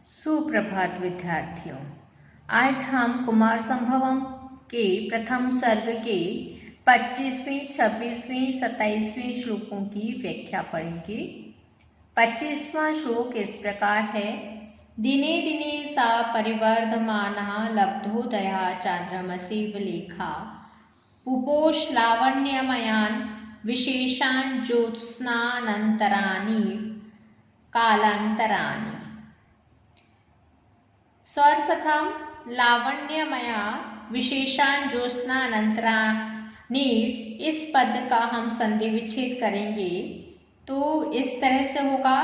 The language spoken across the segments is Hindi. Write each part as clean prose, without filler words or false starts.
सुप्रभात विद्यार्थियों। आज हम कुमार संभवम के प्रथम सर्ग के 25वें, 26वें, 27वें श्लोकों की व्याख्या पढ़ेंगे। 25वां श्लोक इस प्रकार है। दिने दिने सा परिवर्धमानः लब्धोदया चांद्रमसीव लेखा पुपोष लावण्यमयान् विशेषान् ज्योत्स्नानन्तराणि कालांतराणि। सर्वप्रथम लावण्यमया विशेषान ज्योत्स्नानंतराणि, इस पद का हम संधि विच्छेद करेंगे तो इस तरह से होगा।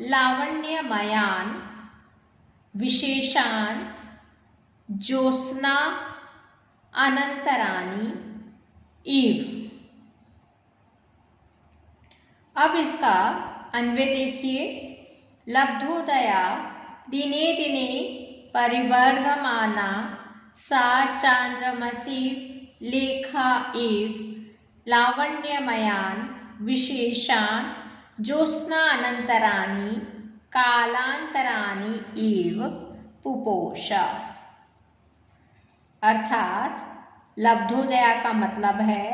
लावण्यमयान विशेषान ज्योत्स्ना अनंतराणि इव। अब इसका अन्वय देखिए। लब्धोदया दिने दिने परिवर्धमाना सा चांद्रमसी लेखा एव लावण्यमयान विशेषान ज्योत्स्नानंतराणि कालांतराणि एव पुपोष। अर्थात लब्धोदया का मतलब है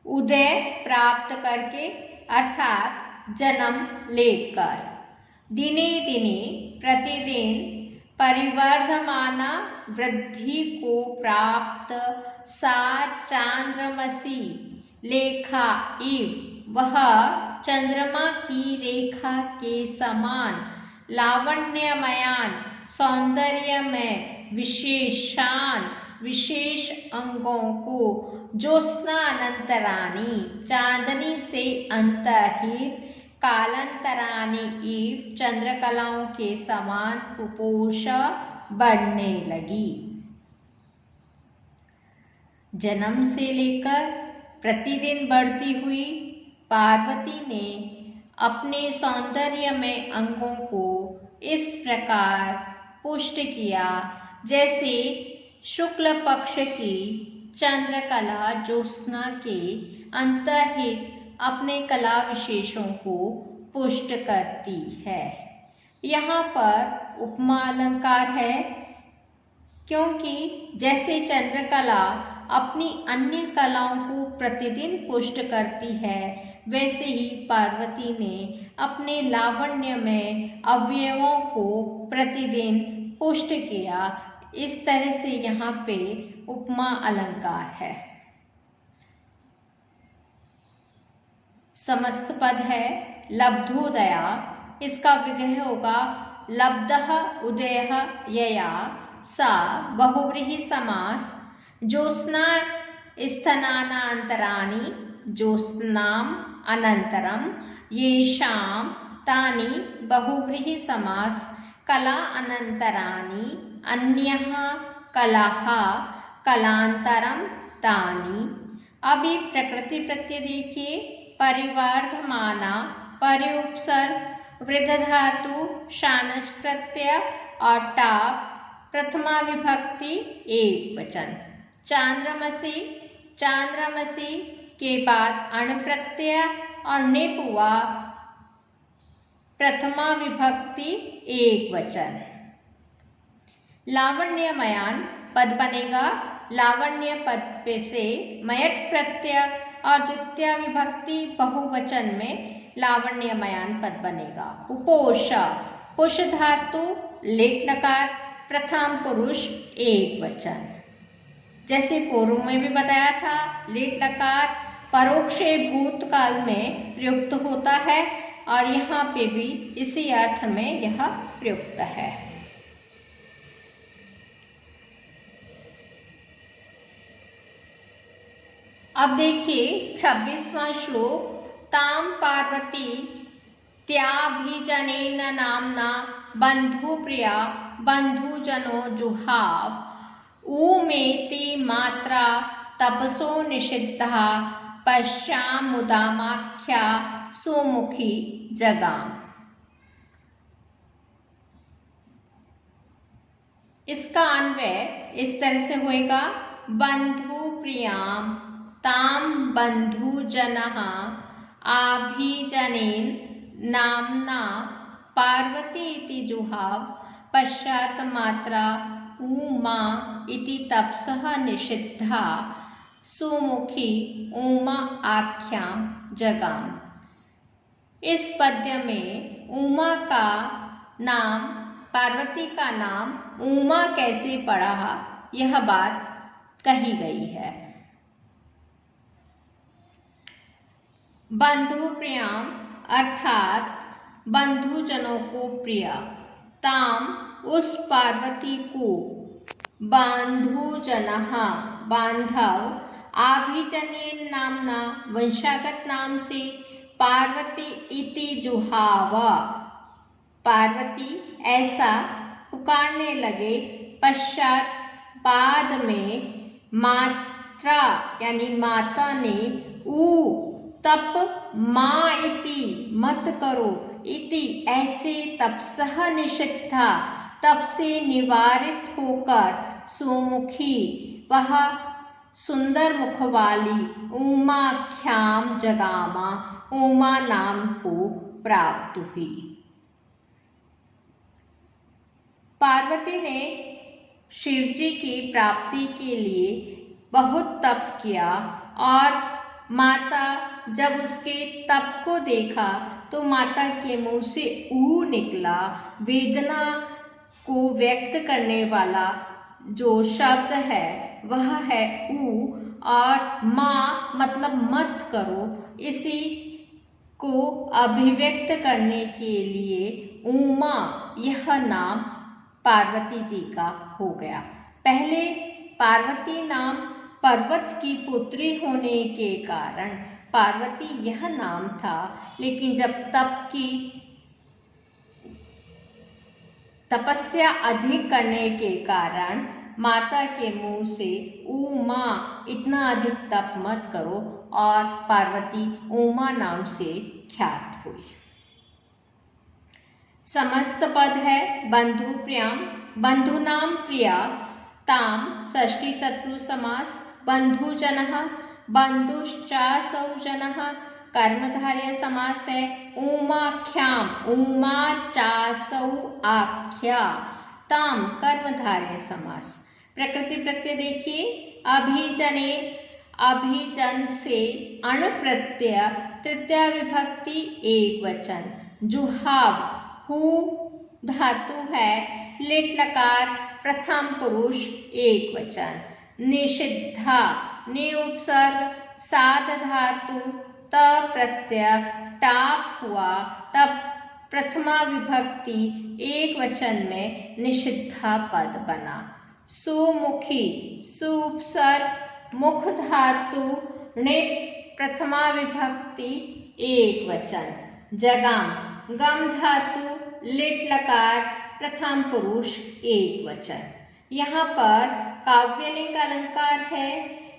उदय प्राप्त करके, अर्थात जन्म लेकर। दिने दिने प्रतिदिन परिवर्धमाना वृद्धि को प्राप्त सा चांद्रमसी लेखा इव, वह चंद्रमा की रेखा के समान लावण्यमयान सौंदर्य में विशेषान विशेष अंगों को ज्योत्स्ना अनंतराणि चांदनी से अंतर्हित कालांतराणि इव चंद्रकलाओं के समान पुपोष बढ़ने लगी। जन्म से लेकर प्रतिदिन बढ़ती हुई पार्वती ने अपने सौंदर्य में अंगों को इस प्रकार पुष्ट किया जैसे शुक्ल पक्ष की चंद्रकला ज्योत्स्ना के अंतर्हित अपने कला विशेषों को पुष्ट करती है। यहाँ पर उपमा अलंकार है, क्योंकि जैसे चंद्रकला अपनी अन्य कलाओं को प्रतिदिन पुष्ट करती है, वैसे ही पार्वती ने अपने लावण्य में अवयवों को प्रतिदिन पुष्ट किया। इस तरह से यहाँ पे उपमा अलंकार है। समस्त पद है लब्धोदया, इसका विग्रह होगा लब्धः उदयः यया सा बहुव्रीहि समास ज्योत्स्ना स्थानान्तराणि ज्योत्स्नाम अनंतरम येषां तानि बहुव्रीहि समास कला अनंतराणि अन्यः कलाः कलांतरम तानि। अभी प्रकृति प्रत्यय देखिए। परिवर्धमाना परि उपसर्ग वृद्ध धातु शानच प्रत्यय और टाप प्रथमा विभक्ति एक वचन। चांद्रमसी चांद्रमसी के बाद अण प्रत्यय और नेपुआ प्रथमा विभक्ति एक वचन। लावण्यमयान पद बनेगा। लावण्य पद पे से मयट प्रत्यय और द्वितीय विभक्ति बहुवचन में लावण्यमयान पद बनेगा। उपोष पुष धातु लेट लकार प्रथम पुरुष एक वचन। जैसे पूर्व में भी बताया था, लेट लकार परोक्षे भूतकाल में प्रयुक्त होता है और यहाँ पे भी इसी अर्थ में यह प्रयुक्त है। अब देखिए 26वां श्लोक। ताम पार्वती त्याभिजनेन नामना बंधुप्रिया बंधुजनो जुहाव ऊमेति मात्रा तपसो निषिद्धः पश्यामुदामाख्या सुमुखी जगाम। इसका अन्वय इस तरह से होएगा। बंधुप्रियाम ताम बंधुजनः आभिजनेन नामना पार्वती इति जुहाव पश्चात् मात्रा उमा इति तपसः निषिद्धा सुमुखी उमा आख्यां जगाम। इस पद्य में उमा का नाम, पार्वती का नाम उमा कैसे पड़ा, यह बात कही गई है। बंधु प्रियाम अर्थात बंधुजनों को प्रिय, ताम उस पार्वती को, बांधुजनः बांधव, आभिजनेन नामना वंशागत नाम से पार्वती इति जुहाव, पार्वती ऐसा पुकारने लगे। पश्चात बाद में मात्रा यानी माता ने ऊ तप माँ इति मत करो, इति ऐसे तपसः निषिद्धा तप से निवारित होकर सुमुखी वह सुंदर मुख वाली उमाख्याम जगामा उमा नाम को प्राप्त हुई। पार्वती ने शिवजी की प्राप्ति के लिए बहुत तप किया और माता जब उसके तप को देखा तो माता के मुंह से ऊ निकला। वेदना को व्यक्त करने वाला जो शब्द है वह है ऊ, और माँ मतलब मत करो, इसी को अभिव्यक्त करने के लिए उमा यह नाम पार्वती जी का हो गया। पहले पार्वती नाम पर्वत की पुत्री होने के कारण पार्वती यह नाम था, लेकिन जब तपस्या अधिक करने के कारण माता के मुंह से उमा इतना अधिक तप मत करो और पार्वती उमा नाम से ख्यात हुई। समस्त पद है बंधु प्रियाम, बंधु नाम प्रिया, ताम षष्ठी तत्पुरुष समास, बंधुजनः बंधुश्चासौ जनः कर्मधारय समास है। उमाख्याम उमा चासौ आख्या, ताम कर्मधारय समास। प्रकृति प्रत्यय देखिए, अभिजने अभिजन से अण प्रत्यय तृतीया विभक्ति एक वचन, जुहाव हु धातु है, लिट लकार प्रथम पुरुष एक वचन, निषिद्धा ने उपसर्ग साध धातु त प्रत्यय टाप हुआ तब प्रथमा विभक्ति एक वचन में निषिद्धा पद बना। सुमुखी सुपसर्ग मुख धातु णित प्रथमा विभक्ति एक वचन, जगाम गम धातु लिट लकार प्रथम पुरुष एक वचन। यहाँ पर काव्यलिंग अलंकार है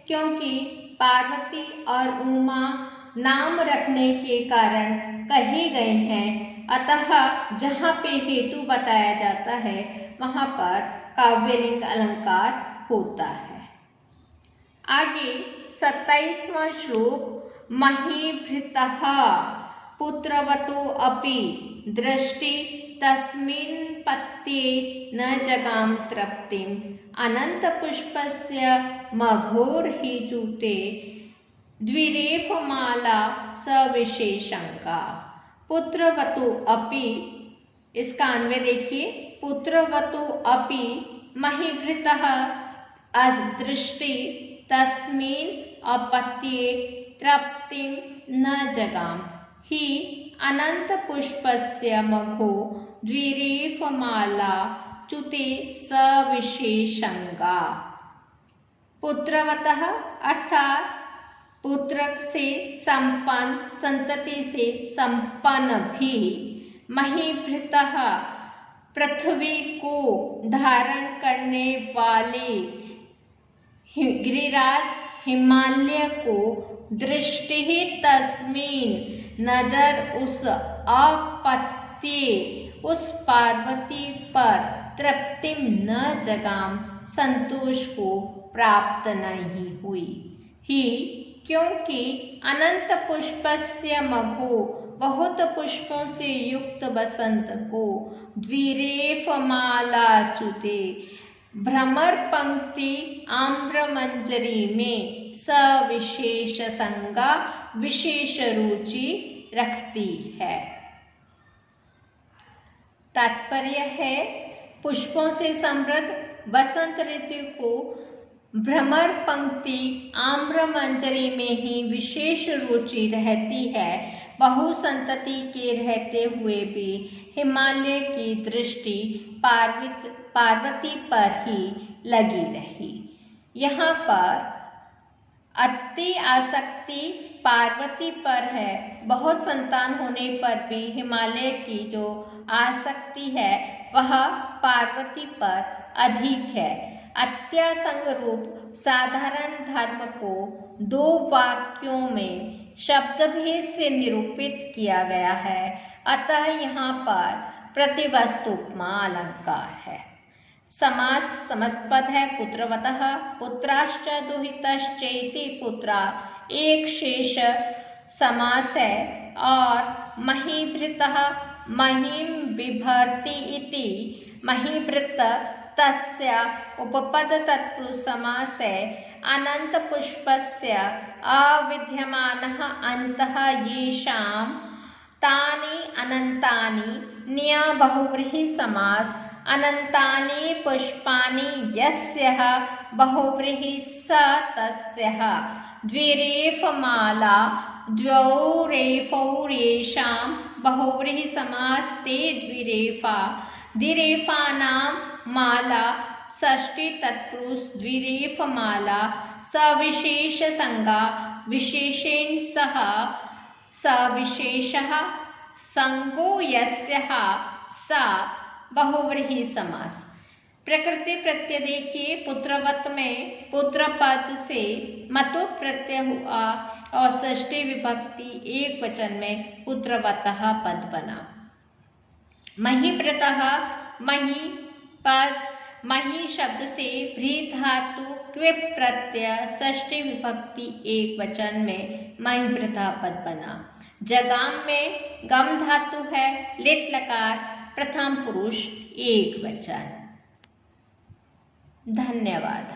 क्योंकि पार्वती और उमा नाम रखने के कारण कहे गए हैं, अतः जहाँ पे हेतु बताया जाता है वहाँ पर काव्यलिंग अलंकार होता है। आगे 27वां श्लोक, महीभृतः पुत्रवतो अपि दृष्टि तस्मिन् पत्ये न जगाम तृप्तिम अनंत पुष्पस्य मघोर्हिजूते द्विरेफमाला सविशेषंका। पुत्रवतु अपि, इसका अन्वय देखिए, पुत्रवतु अपि महीभृतः अदृष्टि तस्मिन् अपत्ये तृप्तिं न जगाम हि अनंत पुष्पस्य मघो द्विरेफमाला च्युते सविशेषंगा। पुत्रवतः अर्थात पुत्र से संपन्न, संतति से संपन्न भी, महीभृतः पृथ्वी को धारण करने वाले गिरिराज हिमालय को, दृष्टि तस्मीन नजर उस अपत्ये उस पार्वती पर, तृप्तिम न जगाम संतोष को प्राप्त नहीं हुई, ही क्योंकि अनंत पुष्पस्य मघो बहुत पुष्पों से युक्त बसंत को द्विरेफ माला च्युते भ्रमर पंक्ति आम्र मंजरी में सविशेष संगा विशेष रुचि रखती है। तात्पर्य है, पुष्पों से समृद्ध बसंत ऋतु को भ्रमर पंक्ति आम्र मंजरी में ही विशेष रुचि रहती है। बहुसंतति के रहते हुए भी हिमालय की दृष्टि पार्वती पर ही लगी रही। यहाँ पर अति आसक्ति पार्वती पर है। बहुत संतान होने पर भी हिमालय की जो आसक्ति है वह पार्वती पर अधिक है। अत्यासंग रूप साधारण धर्म को 2 वाक्यों में शब्दभेद से निरूपित किया गया है। अतः यहाँ पर प्रतिवस्तु उपमा अलंकार है। समास समस्तपद है। पुत्रवतः पुत्राश्च दुहितश्चेति पुत्रा एक शेष समास है। और महीभृतः महीम बिभर्ति इति महीभृत तस्य उपपद तत्पुरुष समास है। अनंत पुष्पस्य अविद्यमानः अन्तः येषां तानि अनन्तानि न्या बहुव्रीहि समास। अनन्तानि पुष्पाणि यस्यः बहुव्रीहि स तस्यः द्विरेफमाला द्वौ रेफौ येषां बहुव्रीहि समास ते द्विरेफा। द्विरेफानां माला षष्ठी तत्पुरुष द्विरेफमाला सविशेष संगा विशेषेण सह सविशेषः संगो यस्यः सा बहुव्रीहि समास। प्रकृति प्रत्यय देखिए, पुत्रवत में पुत्र पद से मतु प्रत्यय हुआ और षष्ठी विभक्ति एक वचन में पुत्रवतः पद बना। महीभृतः मही पद मही शब्द से भ्री धातु क्विप प्रत्यय षष्ठी विभक्ति एक वचन में महीभृतः पद बना। जगाम में गम धातु है। लिट लकार प्रथम पुरुष एक वचन। धन्यवाद।